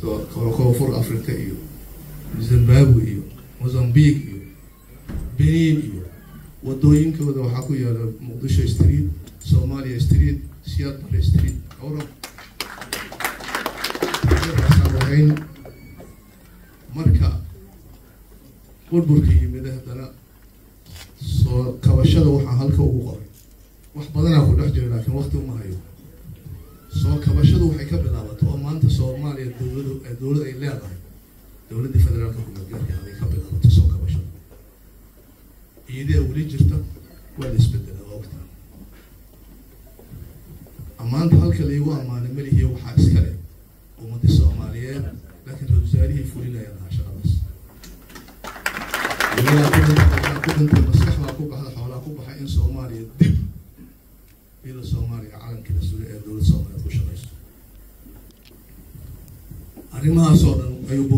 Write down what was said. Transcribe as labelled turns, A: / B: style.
A: koonfur Afrika iyo Zimbabwe iyo Mozambique iyo Benin iyo wadooyinkooda waxaa ku yaala Muqdisho Street, Somalia Street, Seattle Street, Europe. marka burburka yimid haddana soo kabashada waxaa halka ugu qoray wax badan ku dhex jira laakiin waqti uma hayo. soo kabashadu waxay ka bilaabatay oo maanta Soomaaliya dawladda ay leedahay dawladda federaalka xukuumadda ay ka bilaabatay soo kabashada iyadoo wali jirta waa la isbedelay waqti amaanta halka la igu amaanay malihiy waxa iska leh ummadda Soomaaliyeed laakiin wasaarihii fulinaya shaqadaas كنت مسخها كوبا هذا حوالها كوبا حق إن سوماليا دب إلى سوماليا عالم كده سوريا دولة سوماليا كوش رئيس. أريمها صورنا أيوب